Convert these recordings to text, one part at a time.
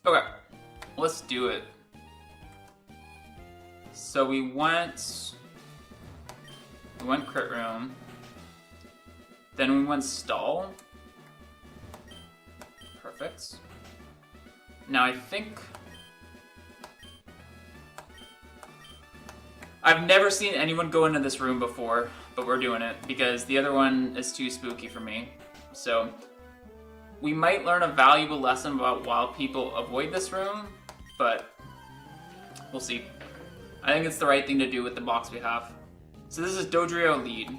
Okay, let's do it. So we went crit room, then we went stall. Perfect. Now I think I've never seen anyone go into this room before, but we're doing it because the other one is too spooky for me. So we might learn a valuable lesson about why people avoid this room, but we'll see. I think it's the right thing to do with the box we have. So this is Dodrio lead.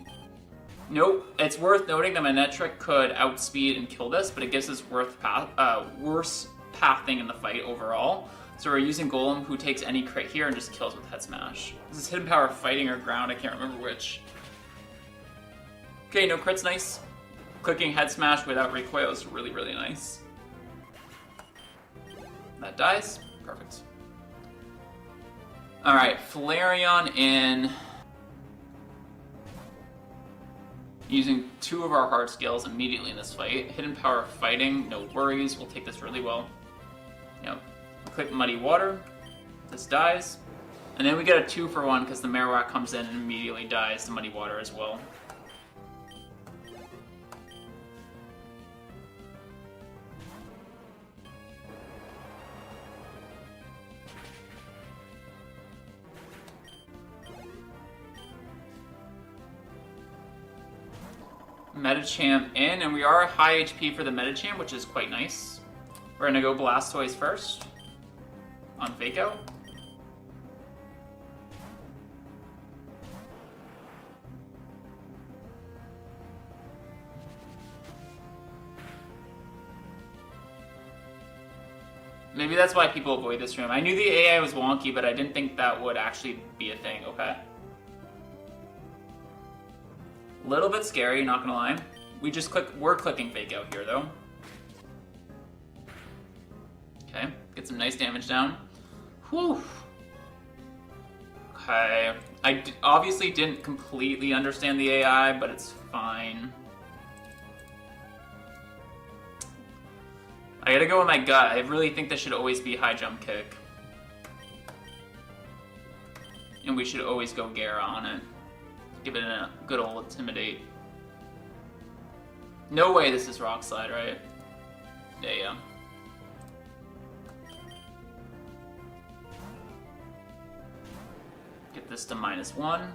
Nope, it's worth noting that my net trick could outspeed and kill this, but it gives us worse pathing in the fight overall. So we're using Golem, who takes any crit here and just kills with head smash. This is hidden power fighting or ground, I can't remember which. Okay, no crit's nice. Clicking head smash without recoil is really, really nice. That dies. Perfect. Alright, Flareon in. Using 2 of our hard skills immediately in this fight. Hidden power fighting, no worries, we'll take this really well. Yep. Click Muddy Water. This dies. And then we get a 2-for-1 because the Marowak comes in and immediately dies to Muddy Water as well. Metachamp in, and we are high HP for the Metachamp, which is quite nice. We're gonna go Blastoise first on Fake Out. Maybe that's why people avoid this room. I knew the AI was wonky, but I didn't think that would actually be a thing, okay? A little bit scary, not gonna lie. We're clicking Fake Out here though. Okay, get some nice damage down. Whew. Okay, I obviously didn't completely understand the AI, but it's fine. I gotta go with my gut. I really think this should always be high jump kick. And we should always go Gara on it. Give it a good old Intimidate. No way this is Rock Slide, right? Yeah. Get this to -1.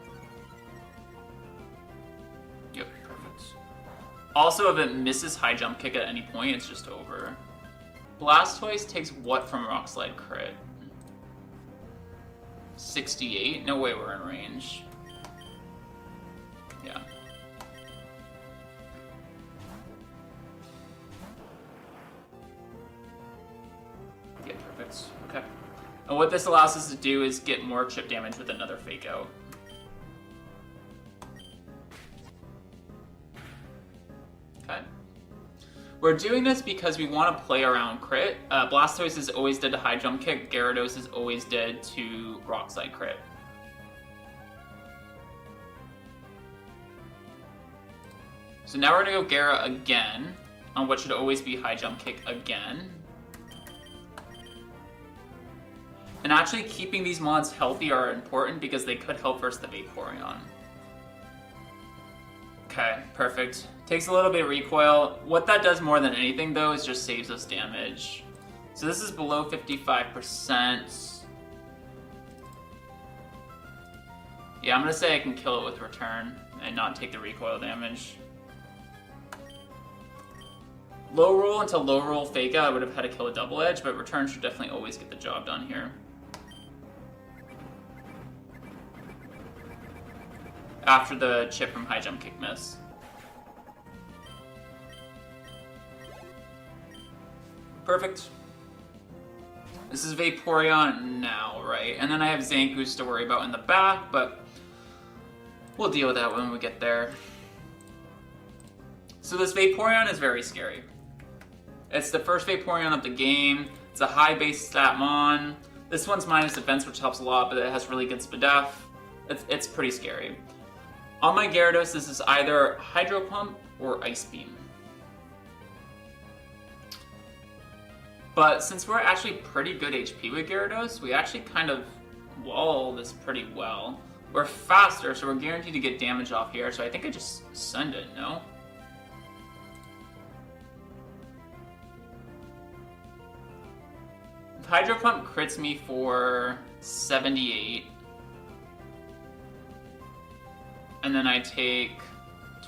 Yep, perfect. Also, if it misses high jump kick at any point, it's just over. Blastoise takes what from Rock Slide crit? 68? No way we're in range. Yeah. Yeah, perfect. Okay. And what this allows us to do is get more chip damage with another Fake Out. Okay. We're doing this because we want to play around crit. Blastoise is always dead to high jump kick. Gyarados is always dead to Rock Slide crit. So now we're gonna go Gara again, on what should always be high jump kick again. And actually keeping these mods healthy are important because they could help versus the Vaporeon. Okay, perfect. Takes a little bit of recoil. What that does more than anything though is just saves us damage. So this is below 55%. Yeah, I'm gonna say I can kill it with return and not take the recoil damage. Low roll into low roll Fake Out, I would have had to kill a double edge, but return should definitely always get the job done here. After the chip from high jump kick miss. Perfect. This is Vaporeon now, right? And then I have Zangoose to worry about in the back, but we'll deal with that when we get there. So this Vaporeon is very scary. It's the first Vaporeon of the game. It's a high base stat mon. This one's minus defense, which helps a lot, but it has really good Spadef. It's pretty scary. On my Gyarados, this is either Hydro Pump or Ice Beam. But since we're actually pretty good HP with Gyarados, we actually kind of wall this pretty well. We're faster, so we're guaranteed to get damage off here, so I think I just send it, no? If Hydro Pump crits me for 78, and then I take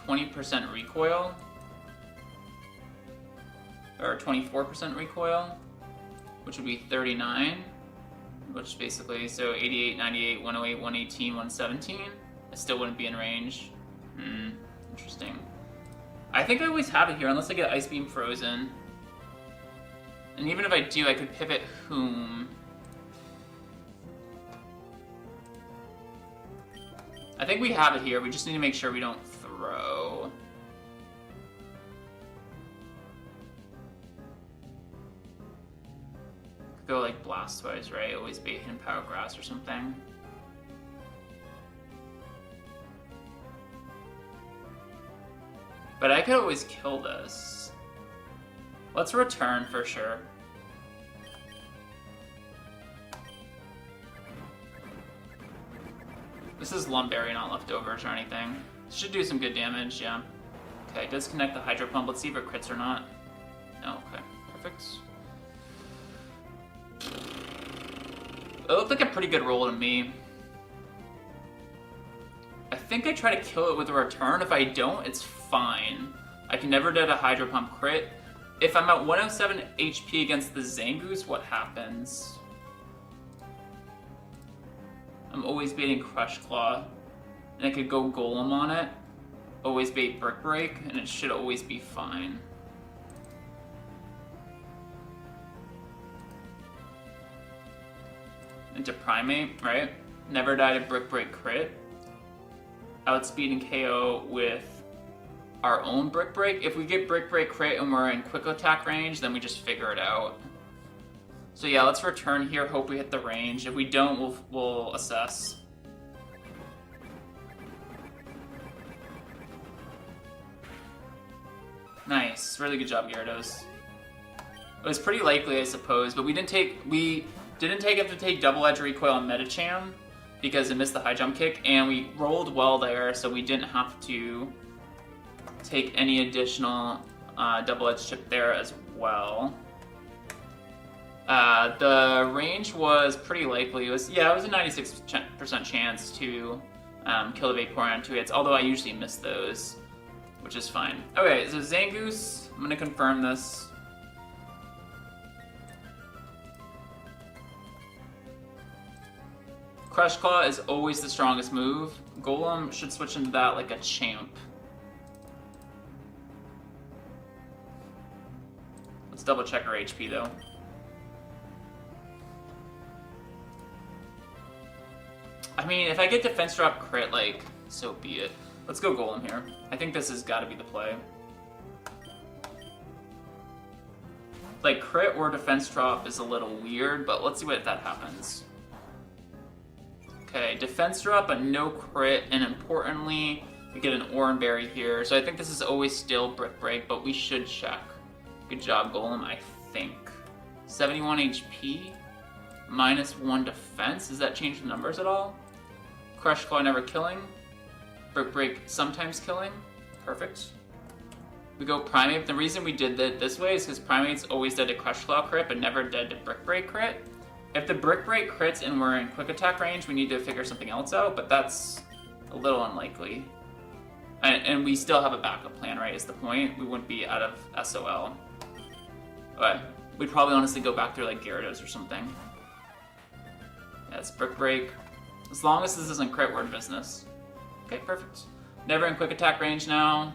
20% recoil, or 24% recoil, which would be 39, which basically, so 88, 98, 108, 118, 117, I still wouldn't be in range. Interesting. I think I always have it here, unless I get Ice Beam frozen. And even if I do, I could pivot whom. I think we have it here, we just need to make sure we don't throw. Go like Blastoise, right? Always bait him Power Grass or something. But I could always kill this. Let's return for sure. This is Lumberry, not leftovers or anything. Should do some good damage, yeah. Okay, disconnect the Hydro Pump. Let's see if it crits or not. No, okay, perfect. It looked like a pretty good roll to me. I think I try to kill it with a return. If I don't, it's fine. I can never get a Hydro Pump crit. If I'm at 107 HP against the Zangoose, what happens? I'm always baiting Crush Claw. And I could go Golem on it. Always bait Brick Break, and it should always be fine. Into Primate, right? Never died a Brick Break crit. Outspeed and KO with our own Brick Break. If we get Brick Break crit and we're in quick attack range, then we just figure it out. So yeah, let's return here, hope we hit the range. If we don't, we'll assess. Nice, really good job, Gyarados. It was pretty likely, I suppose, but we didn't have to take Double Edge Recoil on Medicham because it missed the high jump kick, and we rolled well there, so we didn't have to take any additional Double Edge chip there as well. The range was pretty likely. It was a 96% chance to kill the Vaporeon on 2 hits, although I usually miss those, which is fine. Okay, so Zangoose, I'm gonna confirm this. Crush Claw is always the strongest move. Golem should switch into that like a champ. Let's double check our HP though. I mean, if I get Defense Drop crit, like, so be it. Let's go Golem here. I think this has got to be the play. Like, crit or Defense Drop is a little weird, but let's see what that happens. Okay, Defense Drop, but no crit, and importantly, we get an Oran Berry here. So I think this is always still Brick Break, but we should check. Good job, Golem, I think. 71 HP, -1 defense. Does that change the numbers at all? Crush Claw never killing. Brick Break sometimes killing. Perfect. We go Primate. The reason we did that this way is because Primate's always dead to Crush Claw crit, but never dead to Brick Break crit. If the Brick Break crits and we're in quick attack range, we need to figure something else out, but that's a little unlikely. And we still have a backup plan, right, is the point. We wouldn't be out of SOL. But we'd probably honestly go back through like Gyarados or something. Yeah, it's Brick Break. As long as this isn't crit, we're in business. Okay, perfect. Never in quick attack range now.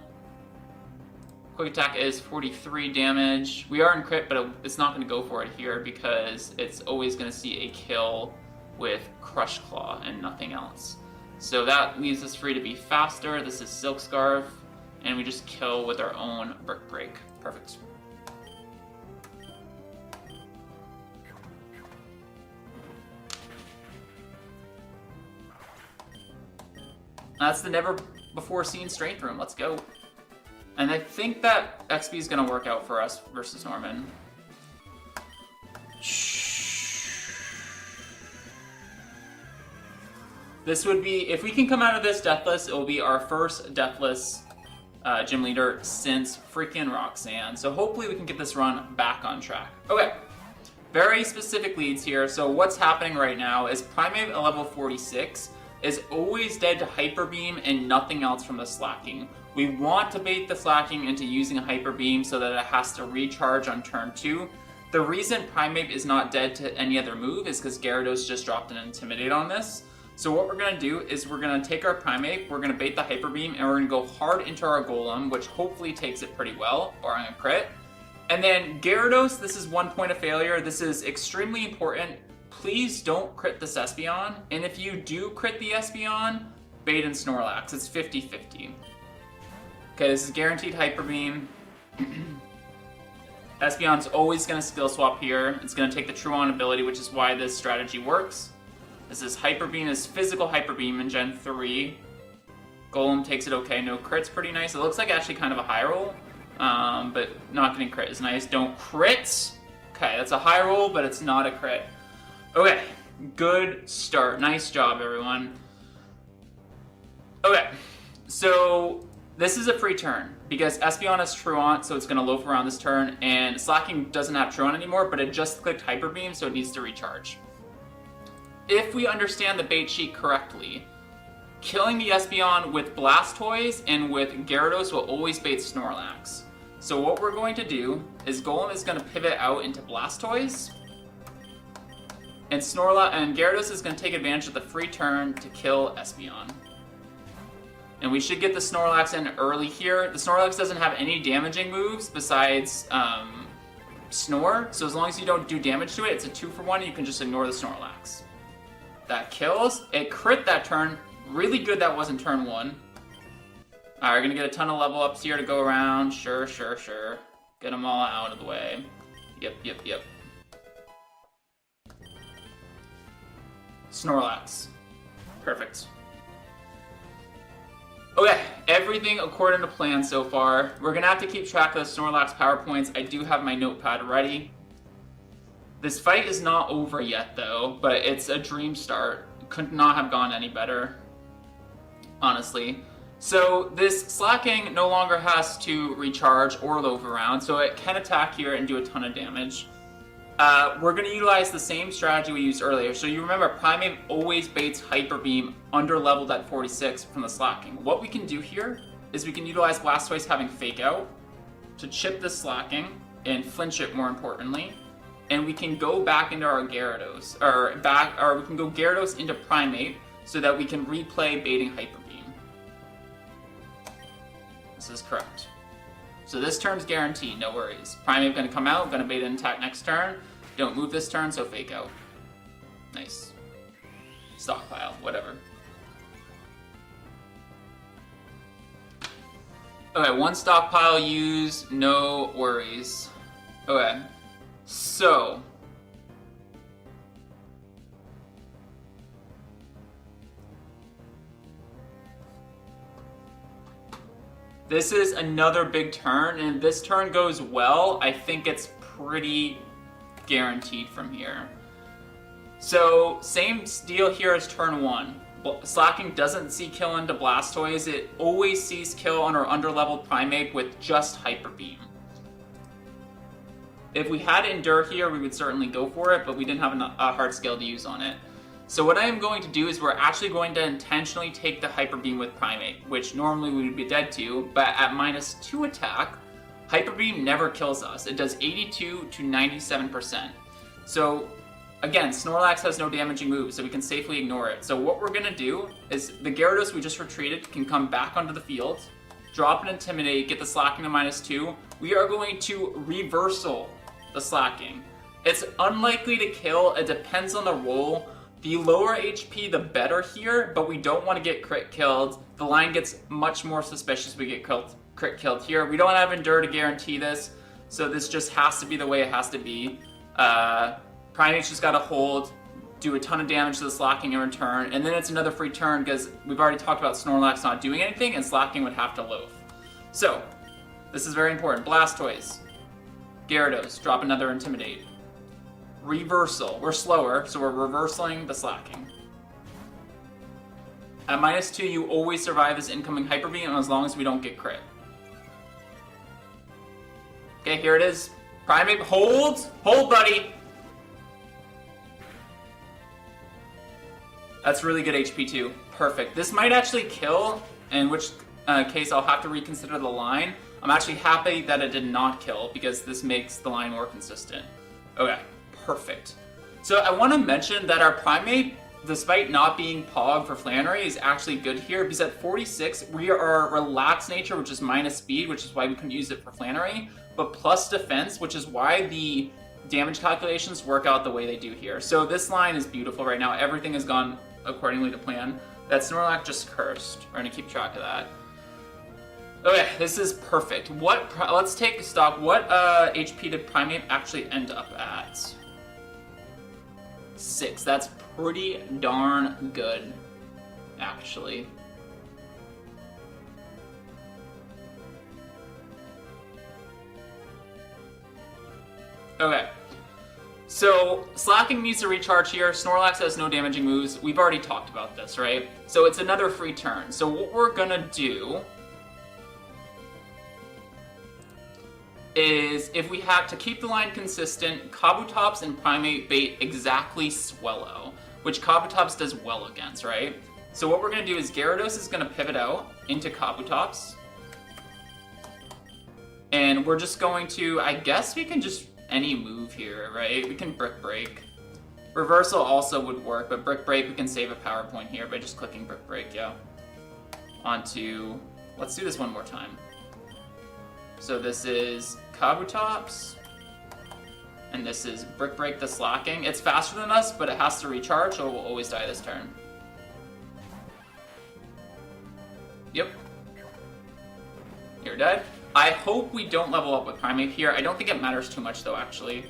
Quick attack is 43 damage. We are in crit, but it's not going to go for it here because it's always going to see a kill with Crush Claw and nothing else. So that leaves us free to be faster. This is Silk Scarf, and we just kill with our own Brick Break. Perfect. That's the never before seen Strength Room. Let's go. And I think that XP is going to work out for us versus Norman. this would be, if we can come out of this deathless, it will be our first deathless gym leader since freaking Roxanne. So hopefully we can get this run back on track. Okay, very specific leads here. So what's happening right now is Primate at level 46 is always dead to Hyper Beam and nothing else from the slacking. We want to bait the slacking into using a Hyper Beam so that it has to recharge on turn 2. The reason Primate is not dead to any other move is because Gyarados just dropped an Intimidate on this. So what we're going to do is we're going to take our Primate, we're going to bait the Hyper Beam, and we're going to go hard into our Golem, which hopefully takes it pretty well, barring a crit. And then Gyarados, this is 1 point of failure. This is extremely important. Please don't crit this Espeon. And if you do crit the Espeon, bait and Snorlax. It's 50-50. Okay, this is guaranteed Hyper Beam. Espeon's always going to skill swap here. It's going to take the True On ability, which is why this strategy works. This is Hyper Beam, is physical Hyper Beam in Gen 3. Golem takes it okay, no crit's pretty nice. It looks like actually kind of a high roll, but not getting crit is nice. Don't crit. Okay, that's a high roll, but it's not a crit. Okay, good start. Nice job, everyone. Okay, so this is a free turn because Espeon has Truant, so it's going to loaf around this turn, and Slacking doesn't have Truant anymore, but it just clicked Hyper Beam, so it needs to recharge. If we understand the bait sheet correctly, killing the Espeon with Blastoise and with Gyarados will always bait Snorlax. So what we're going to do is Golem is going to pivot out into Blastoise, and Gyarados is going to take advantage of the free turn to kill Espeon. And we should get the Snorlax in early here. The Snorlax doesn't have any damaging moves besides Snore, so as long as you don't do damage to it, it's a 2-for-1, you can just ignore the Snorlax. That kills. It crit that turn. Really good that wasn't turn 1. Alright, we're gonna get a ton of level ups here to go around. Sure. Get them all out of the way. Yep. Snorlax. Perfect. Okay, everything according to plan so far. We're gonna have to keep track of the Snorlax power points. I do have my notepad ready. This fight is not over yet though, but it's a dream start. Could not have gone any better, honestly. So this Slacking no longer has to recharge or loaf around, so it can attack here and do a ton of damage. We're going to utilize the same strategy we used earlier. So you remember, Primate always baits Hyper Beam under leveled at 46 from the Slacking. What we can do here is we can utilize Blastoise having Fake Out to chip the Slacking and flinch it more importantly. And we can go back into our Gyarados, or we can go Gyarados into Primate so that we can replay baiting Hyper Beam. This is correct. So this turn's guaranteed, no worries. Primate gonna come out, gonna bait and attack next turn. Don't move this turn, so Fake Out. Nice. Stockpile, whatever. Okay, 1 stockpile used, no worries. Okay. So, this is another big turn, and if this turn goes well, I think it's pretty guaranteed from here. So, same deal here as turn 1. Slacking doesn't see kill into Blastoise, it always sees kill on our underleveled Primate with just Hyper Beam. If we had Endure here, we would certainly go for it, but we didn't have a hard skill to use on it. So what I am going to do is we're actually going to intentionally take the Hyper Beam with Primate, which normally we would be dead to, but at -2 attack, Hyper Beam never kills us. It does 82 to 97%. So again, Snorlax has no damaging moves, so we can safely ignore it. So what we're gonna do is the Gyarados we just retreated can come back onto the field, drop an Intimidate, get the Slacking to -2. We are going to reversal the Slacking. It's unlikely to kill, it depends on the roll. The lower HP, the better here, but we don't want to get crit killed. The line gets much more suspicious if we get crit killed here. We don't have Endure to guarantee this, so this just has to be the way it has to be. Primate's just got to hold, do a ton of damage to the Slacking in return, and then it's another free turn because we've already talked about Snorlax not doing anything, and Slacking would have to loaf. So, this is very important. Blastoise. Gyarados, drop another Intimidate. Reversal. We're slower, so we're reversing the Slacking. At -2, you always survive this incoming Hyper Beam as long as we don't get crit. Okay, here it is. Primate, hold! Hold, buddy! That's really good HP too. Perfect. This might actually kill, in which case I'll have to reconsider the line. I'm actually happy that it did not kill, because this makes the line more consistent. Okay, perfect. So I want to mention that our Primate, despite not being Pog for Flannery, is actually good here, because at 46, we are Relaxed Nature, which is minus speed, which is why we couldn't use it for Flannery, but plus defense, which is why the damage calculations work out the way they do here. So this line is beautiful right now. Everything has gone accordingly to plan. That Snorlax just cursed. We're gonna keep track of that. Okay, this is perfect. Let's take stock. What HP did Primate actually end up at? 6. That's pretty darn good, actually. Okay. So, Slacking needs to recharge here. Snorlax has no damaging moves. We've already talked about this, right? So it's another free turn. So what we're gonna do is, if we have to keep the line consistent, Kabutops and Primate bait exactly Swellow, which Kabutops does well against, right? So what we're gonna do is Gyarados is gonna pivot out into Kabutops. And we're just going to, I guess we can just any move here, right? We can Brick Break. Reversal also would work, but Brick Break, we can save a power point here by just clicking Brick Break, yeah. Onto, let's do this one more time. So this is Kabutops, and this is Brick Break the Slacking. It's faster than us, but it has to recharge, so it will always die this turn. Yep. You're dead. I hope we don't level up with Primate here. I don't think it matters too much, though, actually.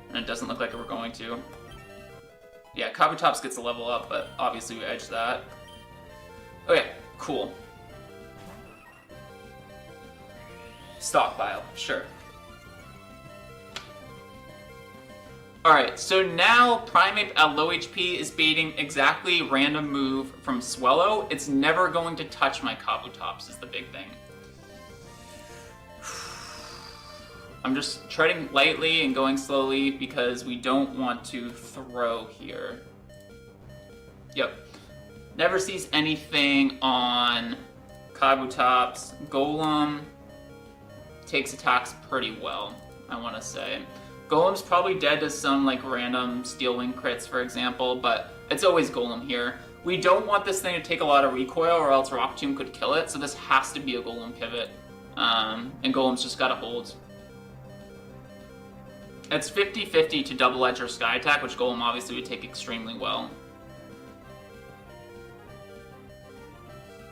And it doesn't look like we're going to. Yeah, Kabutops gets a level up, but obviously we edge that. Okay, cool. Stockpile, sure. Alright, so now Primate at low HP is baiting exactly random move from Swellow. It's never going to touch my Kabutops is the big thing. I'm just treading lightly and going slowly because we don't want to throw here. Yep. Never sees anything on Kabutops. Golem takes attacks pretty well, I want to say. Golem's probably dead to some like random Steel Wing crits, for example, but it's always Golem here. We don't want this thing to take a lot of recoil or else Rock Tomb could kill it, so this has to be a Golem pivot. And Golem's just gotta hold. It's 50-50 to double edge or sky attack, which Golem obviously would take extremely well.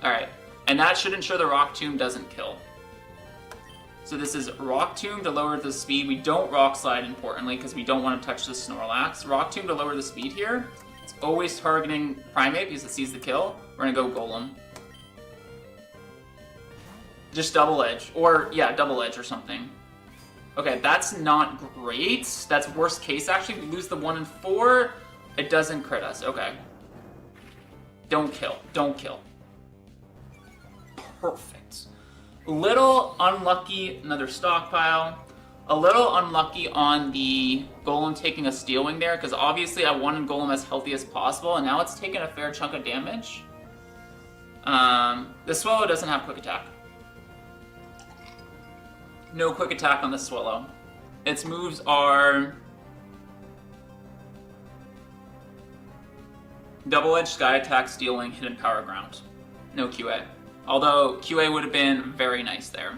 Alright, and that should ensure the Rock Tomb doesn't kill. So this is Rock Tomb to lower the speed. We don't Rock Slide, importantly, because we don't want to touch the Snorlax. Rock Tomb to lower the speed here. It's always targeting Primate because it sees the kill. We're going to go Golem. Just double edge. Or, yeah, double edge or something. Okay, that's not great. That's worst case, actually. We lose the 1 and 4. It doesn't crit us. Okay. Don't kill. Don't kill. Perfect. Little unlucky, another stockpile. A little unlucky on the Golem taking a Steel Wing there, because obviously I wanted Golem as healthy as possible, and now it's taken a fair chunk of damage. The Swellow doesn't have Quick Attack. No Quick Attack on the Swellow. Its moves are Double Edge, Sky Attack, Steel Wing, Hidden Power Ground. No QA. Although QA would have been very nice there.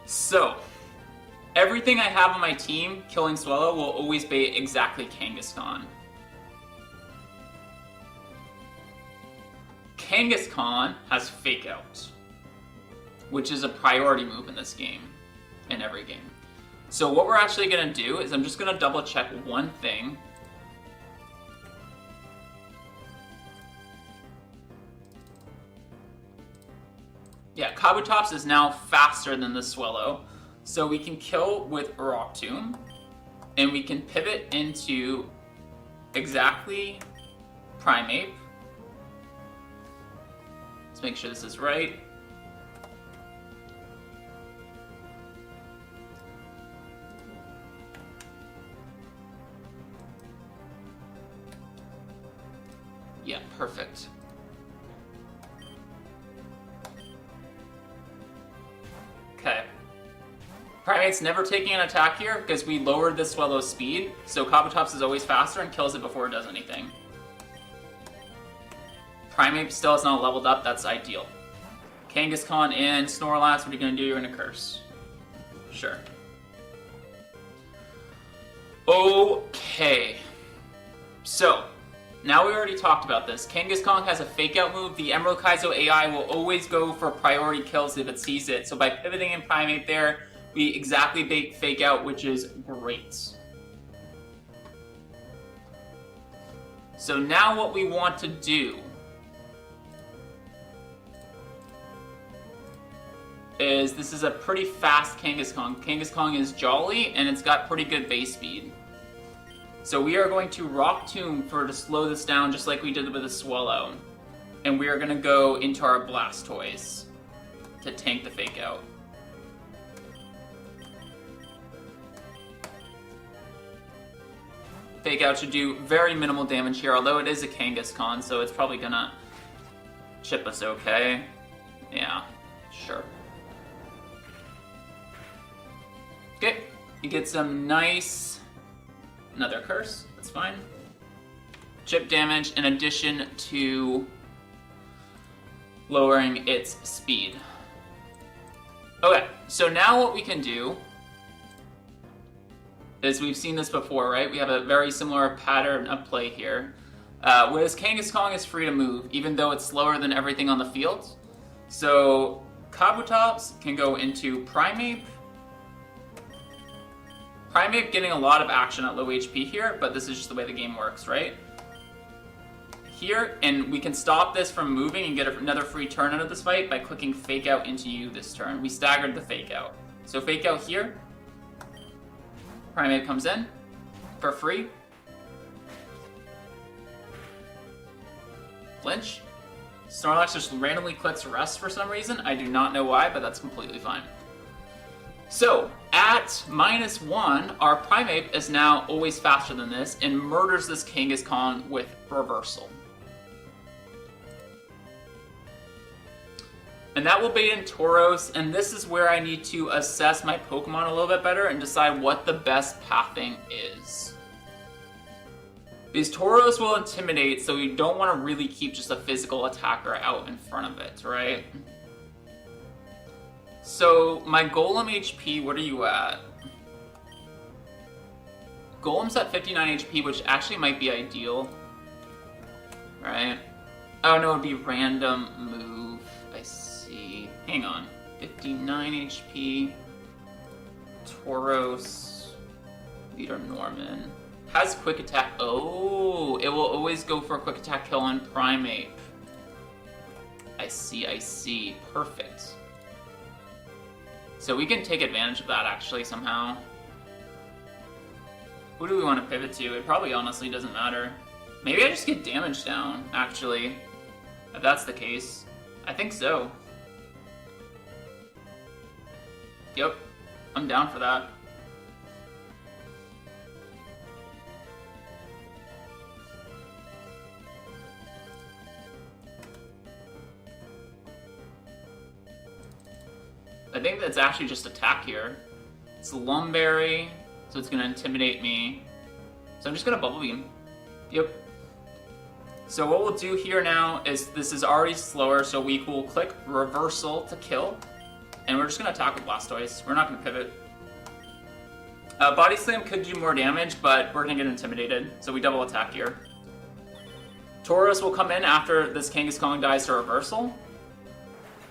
So, everything I have on my team killing Swellow will always bait exactly Kangaskhan. Kangaskhan has Fake Out, which is a priority move in this game, in every game. So what we're actually going to do is I'm just going to double check one thing. Yeah, Kabutops is now faster than the Swellow, so we can kill with Rock Tomb, and we can pivot into exactly Primeape. Let's make sure this is right. Yeah, perfect. Okay. Primate's never taking an attack here because we lowered this Swellow's speed, so Kabutops is always faster and kills it before it does anything. Primeape still is not leveled up, that's ideal. Kangaskhan and Snorlax, what are you going to do? You're going to curse. Sure. Okay. So, now we already talked about this. Kangaskhan has a Fake Out move. The Emerald Kaizo AI will always go for priority kills if it sees it. So by pivoting in Primeape there, we exactly bait Fake Out, which is great. So now what we want to do is, this is a pretty fast Kangaskhan. Kangaskhan is jolly, and it's got pretty good base speed. So we are going to Rock Tomb to slow this down, just like we did with the Swallow. And we are going to go into our Blastoise to tank the Fake Out. Fake Out should do very minimal damage here, although it is a Kangaskhan, so it's probably going to chip us okay. Yeah, sure. Okay, you get some nice... Another curse, that's fine. Chip damage in addition to lowering its speed. Okay, so now what we can do is, we've seen this before, right? We have a very similar pattern of play here. Whereas Kangaskhan is free to move, even though it's slower than everything on the field. So Kabutops can go into Primeape. Primeape getting a lot of action at low HP here, but this is just the way the game works, right? Here, and we can stop this from moving and get another free turn out of this fight by clicking Fake Out into you this turn. We staggered the Fake Out. So Fake Out here. Primeape comes in for free. Flinch. Snorlax just randomly clicks Rest for some reason. I do not know why, but that's completely fine. So, at -1, our Primeape is now always faster than this and murders this Kangaskhan with Reversal. And that will bait in Tauros, and this is where I need to assess my Pokemon a little bit better and decide what the best pathing is. Because Tauros will Intimidate, so you don't want to really keep just a physical attacker out in front of it, right? So, my Golem HP, what are you at? Golem's at 59 HP, which actually might be ideal. Right? Oh no, it'd be random move. I see. Hang on. 59 HP. Tauros. Leader Norman. Has Quick Attack. Oh, it will always go for a Quick Attack kill on Primeape. I see, I see. Perfect. So we can take advantage of that, actually, somehow. Who do we want to pivot to? It probably honestly doesn't matter. Maybe I just get damage down, actually. If that's the case. I think so. Yep. I'm down for that. I think that's actually just attack here. It's Lumberry, so it's going to intimidate me. So I'm just going to Bubble Beam. Yep. So what we'll do here now is, this is already slower, so we will click Reversal to kill. And we're just going to attack with Blastoise. We're not going to pivot. Body Slam could do more damage, but we're going to get intimidated, so we double attack here. Tauros will come in after this Kangaskhan dies to Reversal.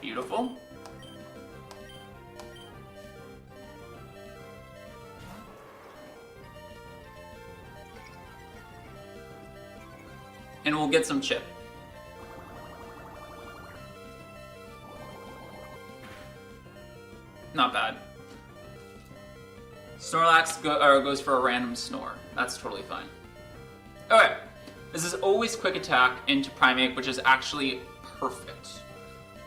Beautiful. And we'll get some chip. Not bad. Snorlax goes for a random snore. That's totally fine. Okay. This is always quick attack into Primate, which is actually perfect.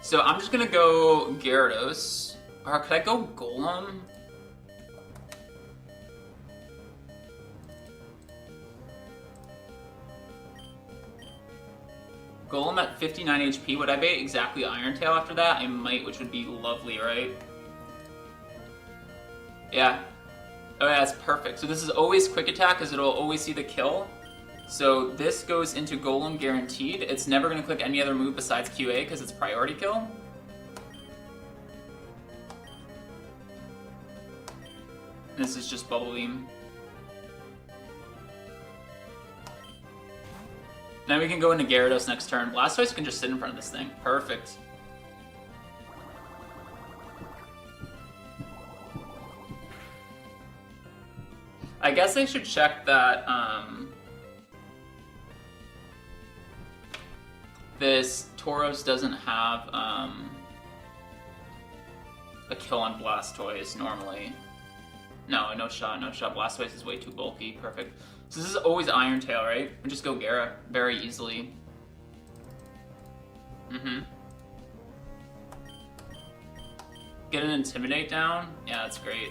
So I'm just gonna go Gyarados. Or could I go Golem? Golem at 59 HP. Would I bait exactly Iron Tail after that? I might, which would be lovely, right? Yeah. Oh yeah, that's perfect. So this is always quick attack because it'll always see the kill. So this goes into Golem guaranteed. It's never going to click any other move besides QA because it's priority kill. This is just Bubble Beam. Now we can go into Gyarados next turn. Blastoise can just sit in front of this thing. Perfect. I guess I should check that this Tauros doesn't have a kill on Blastoise normally. No, no shot, no shot. Blastoise is way too bulky. Perfect. So this is always Iron Tail, right? We just go Gyara very easily. Get an Intimidate down? Yeah, that's great.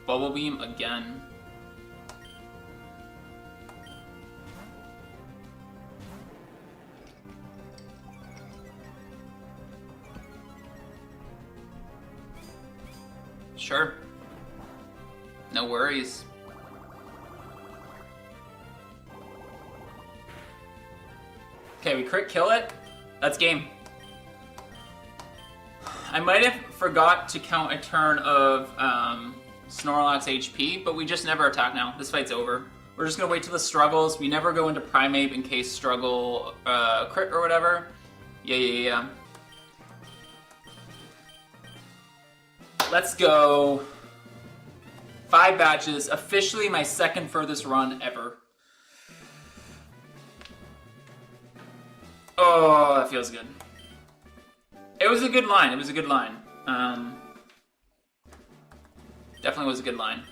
Bubble Beam again. Sure. No worries. Okay, we crit kill it. That's game. I might have forgot to count a turn of Snorlax HP, but we just never attack now. This fight's over. We're just gonna wait till the struggles. We never go into Primate in case struggle crit or whatever. Yeah. Let's go. 5 batches. Officially my second furthest run ever. Oh, that feels good. It was a good line. Definitely was a good line.